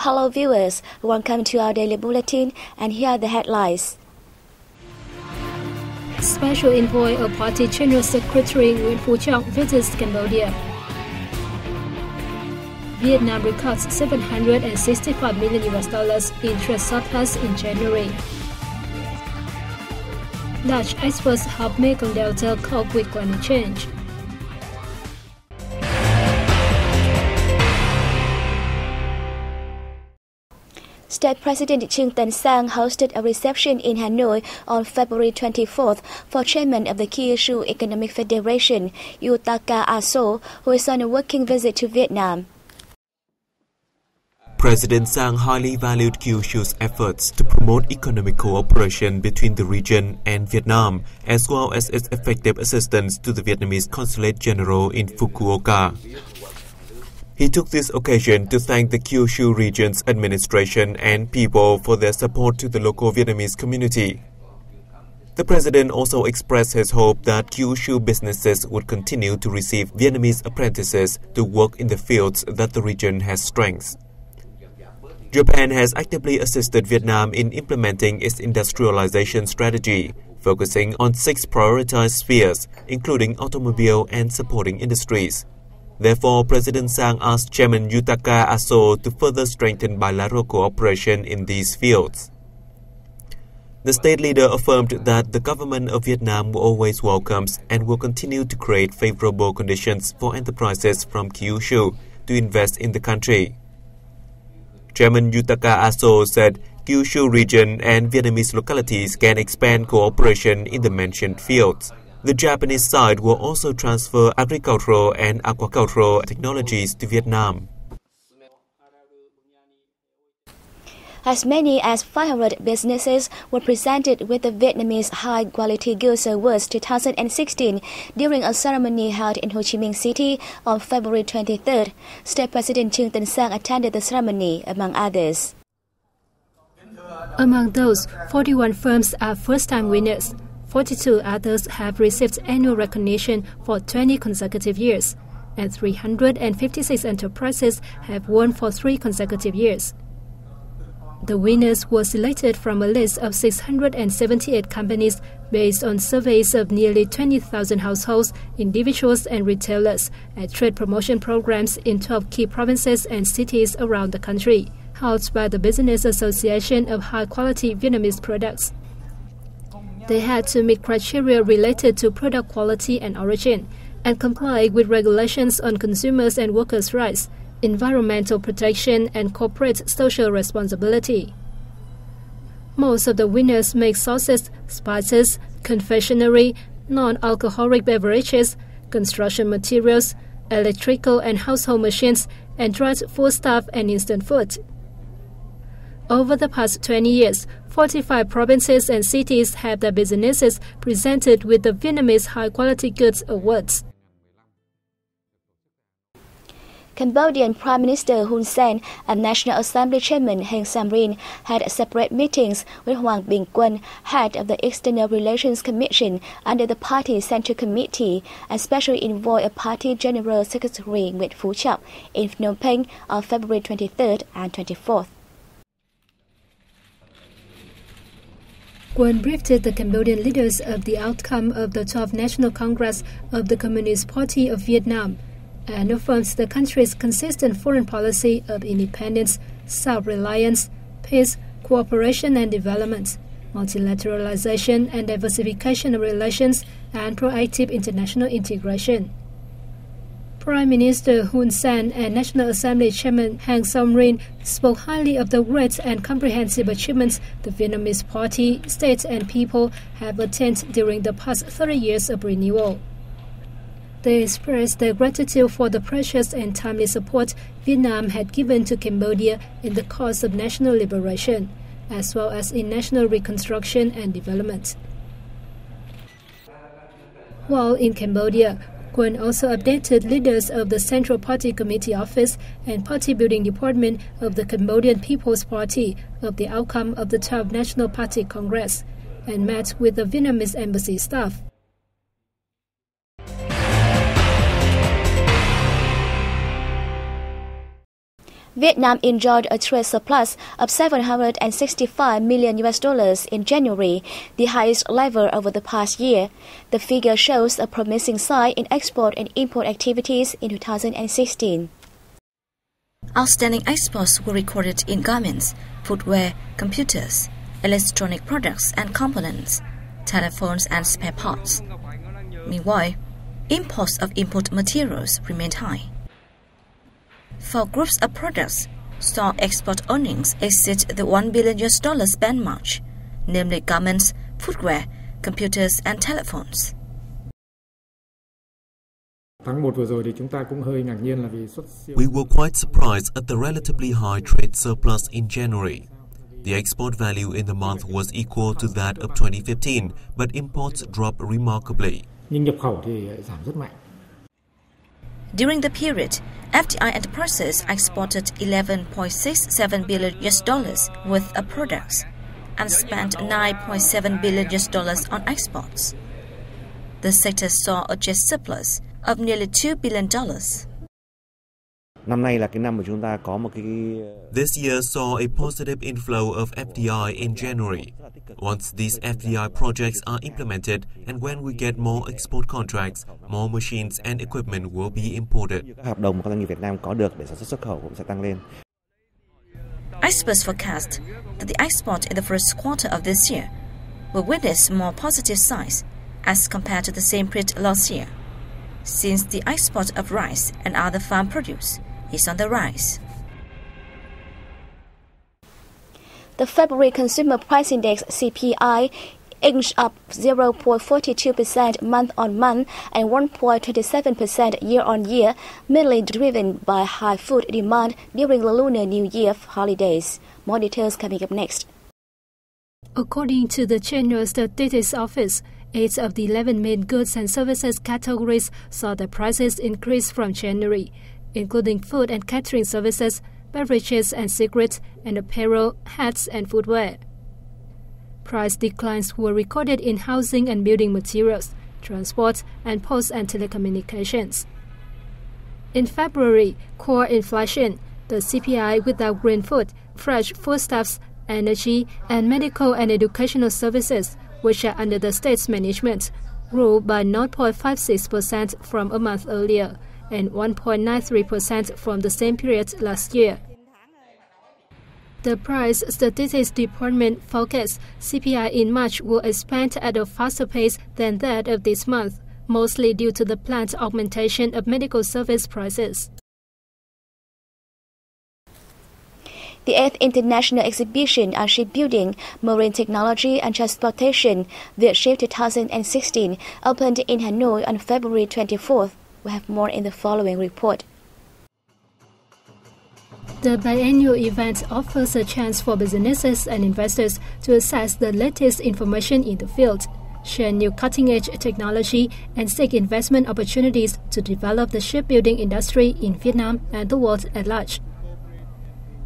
Hello viewers, welcome to our daily bulletin and here are the headlines. Special Envoy of Party General Secretary Nguyễn Phú Trọng visits Cambodia. Vietnam records $765 million in trade surplus in January. Dutch experts help Mekong Delta cope with climate change. State President Trương Tấn Sang hosted a reception in Hanoi on February 24th for chairman of the Kyushu Economic Federation, Yutaka Aso, who is on a working visit to Vietnam. President Sang highly valued Kyushu's efforts to promote economic cooperation between the region and Vietnam, as well as its effective assistance to the Vietnamese Consulate General in Fukuoka. He took this occasion to thank the Kyushu region's administration and people for their support to the local Vietnamese community. The president also expressed his hope that Kyushu businesses would continue to receive Vietnamese apprentices to work in the fields that the region has strengths. Japan has actively assisted Vietnam in implementing its industrialization strategy, focusing on 6 prioritized spheres, including automobile and supporting industries. Therefore, President Sang asked Chairman Yutaka Aso to further strengthen bilateral cooperation in these fields. The state leader affirmed that the government of Vietnam always welcomes and will continue to create favorable conditions for enterprises from Kyushu to invest in the country. Chairman Yutaka Aso said Kyushu region and Vietnamese localities can expand cooperation in the mentioned fields. The Japanese side will also transfer agricultural and aquacultural technologies to Vietnam. As many as 500 businesses were presented with the Vietnamese High Quality Goods Awards 2016 during a ceremony held in Ho Chi Minh City on February 23rd. State President Trương Tấn Sang attended the ceremony, among others. Among those, 41 firms are first-time winners. 42 others have received annual recognition for 20 consecutive years, and 356 enterprises have won for 3 consecutive years. The winners were selected from a list of 678 companies based on surveys of nearly 20,000 households, individuals and retailers at trade promotion programs in 12 key provinces and cities around the country, held by the Business Association of High-Quality Vietnamese Products. They had to meet criteria related to product quality and origin, and comply with regulations on consumers' and workers' rights, environmental protection, and corporate social responsibility. Most of the winners make sauces, spices, confectionery, non-alcoholic beverages, construction materials, electrical and household machines, and dried foodstuff and instant food. Over the past 20 years, 45 provinces and cities have their businesses presented with the Vietnamese High Quality Goods Awards. Cambodian Prime Minister Hun Sen and National Assembly Chairman Heng Samrin had separate meetings with Hoàng Bình Quân, head of the External Relations Commission under the Party Central Committee, and Special Envoy of Party General Secretary Nguyễn Phú Trọng in Phnom Penh on February 23rd and 24th. Quân briefed the Cambodian leaders of the outcome of the 12th National Congress of the Communist Party of Vietnam and affirms the country's consistent foreign policy of independence, self-reliance, peace, cooperation and development, multilateralization and diversification of relations, and proactive international integration. Prime Minister Hun Sen and National Assembly Chairman Heng Samrin spoke highly of the great and comprehensive achievements the Vietnamese party, state and people have attained during the past 30 years of renewal. They expressed their gratitude for the precious and timely support Vietnam had given to Cambodia in the cause of national liberation, as well as in national reconstruction and development. While in Cambodia, Quân also updated leaders of the Central Party Committee Office and Party Building Department of the Cambodian People's Party of the outcome of the 12th National Party Congress and met with the Vietnamese embassy staff. Vietnam enjoyed a trade surplus of $765 million in January, the highest level over the past year. The figure shows a promising sign in export and import activities in 2016. Outstanding exports were recorded in garments, footwear, computers, electronic products and components, telephones and spare parts. Meanwhile, imports of import materials remained high. For groups of products, saw export earnings exceed the $1 billion benchmark, namely garments, footwear, computers and telephones. We were quite surprised at the relatively high trade surplus in January. The export value in the month was equal to that of 2015, but imports dropped remarkably. During the period, FDI enterprises exported $11.67 billion worth of products and spent $9.7 billion on exports. The sector saw a trade surplus of nearly $2 billion. This year saw a positive inflow of FDI in January. Once these FDI projects are implemented and when we get more export contracts, more machines and equipment will be imported. Experts forecast that the export in the first quarter of this year will witness more positive signs as compared to the same period last year, since the export of rice and other farm produce is on the rise. The February Consumer Price Index (CPI) inched up 0.42% month-on-month and 1.27% year-on-year, mainly driven by high food demand during the Lunar New Year holidays. More details coming up next. According to the General Statistics Office, 8 of the 11 main goods and services categories saw their prices increase from January, including food and catering services, beverages and cigarettes, and apparel, hats and footwear. Price declines were recorded in housing and building materials, transport, and post and telecommunications. In February, core inflation, the CPI without grain food, fresh foodstuffs, energy, and medical and educational services, which are under the state's management, grew by 0.56% from a month earlier and 1.93% from the same period last year. The Price Statistics Department forecasts CPI in March will expand at a faster pace than that of this month, mostly due to the planned augmentation of medical service prices. The 8th International Exhibition on Shipbuilding, Marine Technology and Transportation, VietShip 2016, opened in Hanoi on February 24th. We have more in the following report. The biennial event offers a chance for businesses and investors to access the latest information in the field, share new cutting-edge technology, and seek investment opportunities to develop the shipbuilding industry in Vietnam and the world at large.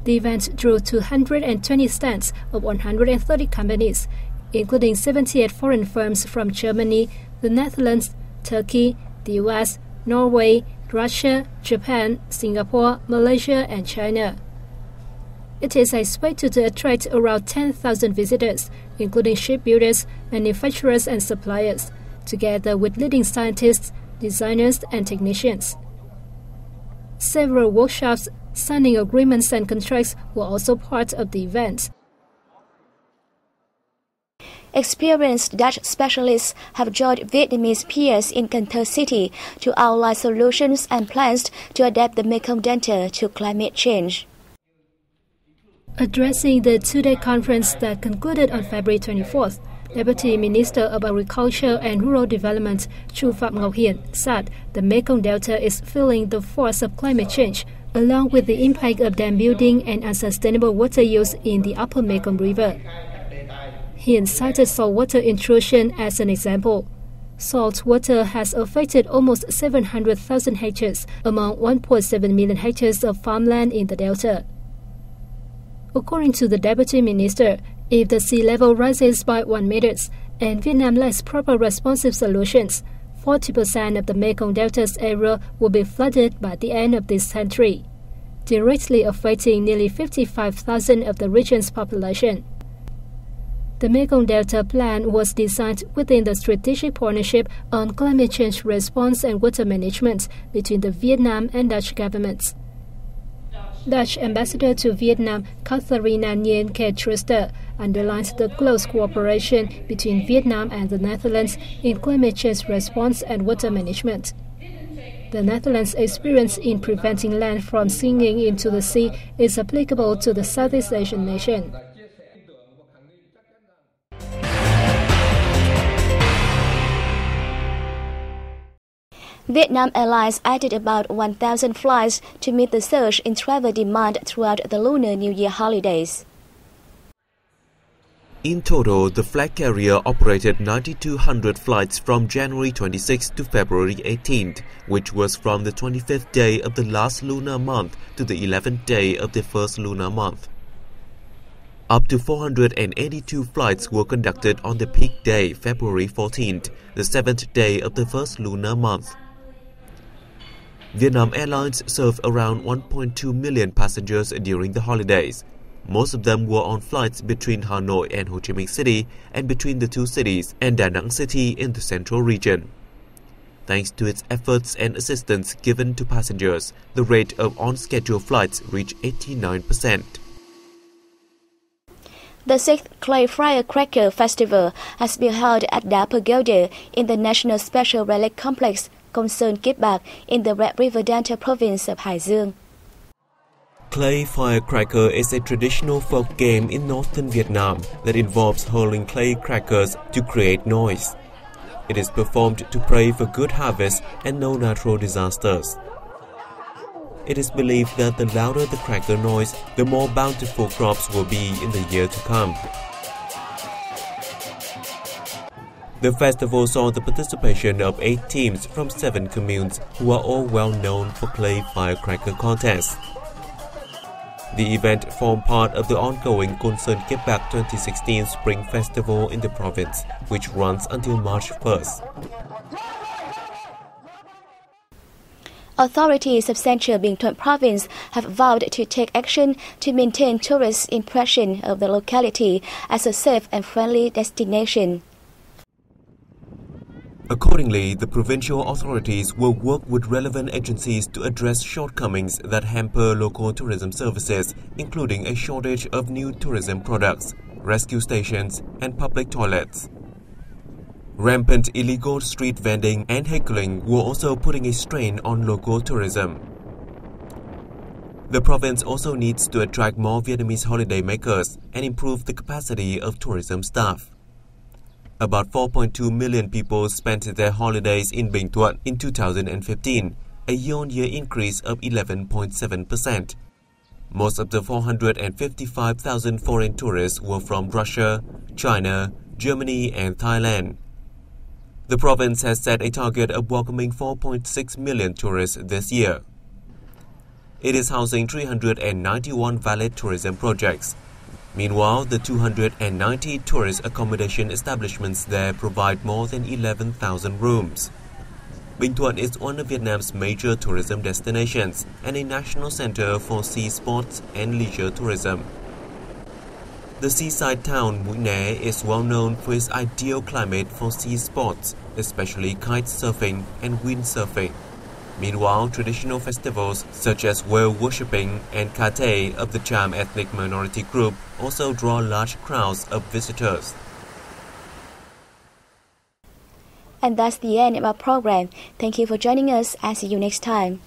The event drew 220 stands of 130 companies, including 78 foreign firms from Germany, the Netherlands, Turkey, the US, Norway, Russia, Japan, Singapore, Malaysia, and China. It is expected to attract around 10,000 visitors, including shipbuilders, manufacturers, and suppliers, together with leading scientists, designers, and technicians. Several workshops, signing agreements, and contracts were also part of the event. Experienced Dutch specialists have joined Vietnamese peers in Cần Thơ City to outline solutions and plans to adapt the Mekong Delta to climate change. Addressing the two-day conference that concluded on February 24th, Deputy Minister of Agriculture and Rural Development Chu Phạm Ngọc Hiển said the Mekong Delta is feeling the force of climate change, along with the impact of dam building and unsustainable water use in the upper Mekong River. He cited saltwater intrusion as an example. Salt water has affected almost 700,000 hectares among 1.7 million hectares of farmland in the Delta. According to the Deputy Minister, if the sea level rises by 1 meter and Vietnam lacks proper responsive solutions, 40% of the Mekong Delta's area will be flooded by the end of this century. directly affecting nearly 55,000 of the region's population. The Mekong Delta plan was designed within the strategic partnership on climate change response and water management between the Vietnam and Dutch governments. Dutch Ambassador to Vietnam Catharina Nguyen Truster underlines the close cooperation between Vietnam and the Netherlands in climate change response and water management. The Netherlands' experience in preventing land from sinking into the sea is applicable to the Southeast Asian nation. Vietnam Airlines added about 1,000 flights to meet the surge in travel demand throughout the Lunar New Year holidays. In total, the flag carrier operated 9,200 flights from January 26 to February 18, which was from the 25th day of the last lunar month to the 11th day of the first lunar month. Up to 482 flights were conducted on the peak day, February 14, the 7th day of the first lunar month. Vietnam Airlines served around 1.2 million passengers during the holidays. Most of them were on flights between Hanoi and Ho Chi Minh City and between the two cities and Da Nang City in the central region. Thanks to its efforts and assistance given to passengers, the rate of on-schedule flights reached 89%. The 6th Clay Firecracker Festival has been held at Da Pagoda in the National Special Relic Complex Concern Kiếp Bạc in the Red River Delta province of Hải Dương. Clay firecracker is a traditional folk game in northern Vietnam that involves hurling clay crackers to create noise. It is performed to pray for good harvest and no natural disasters. It is believed that the louder the cracker noise, the more bountiful crops will be in the year to come. The festival saw the participation of 8 teams from 7 communes who are all well known for clay firecracker contests. The event formed part of the ongoing Concern Kiếp Bạc 2016 Spring Festival in the province, which runs until March 1st. Authorities of Central Binh Thuan province have vowed to take action to maintain tourists' impression of the locality as a safe and friendly destination. Accordingly, the provincial authorities will work with relevant agencies to address shortcomings that hamper local tourism services, including a shortage of new tourism products, rescue stations, and public toilets. Rampant illegal street vending and heckling were also putting a strain on local tourism. The province also needs to attract more Vietnamese holidaymakers and improve the capacity of tourism staff. About 4.2 million people spent their holidays in Binh Thuan in 2015, a year-on-year increase of 11.7%. Most of the 455,000 foreign tourists were from Russia, China, Germany, and Thailand. The province has set a target of welcoming 4.6 million tourists this year. It is housing 391 valid tourism projects. Meanwhile, the 290 tourist accommodation establishments there provide more than 11,000 rooms. Binh Thuan is one of Vietnam's major tourism destinations and a national center for sea sports and leisure tourism. The seaside town Mũi Né is well known for its ideal climate for sea sports, especially kite surfing and windsurfing. Meanwhile, traditional festivals such as whale worshipping and Kate of the Cham ethnic minority group also draw large crowds of visitors. And that's the end of our program. Thank you for joining us and see you next time.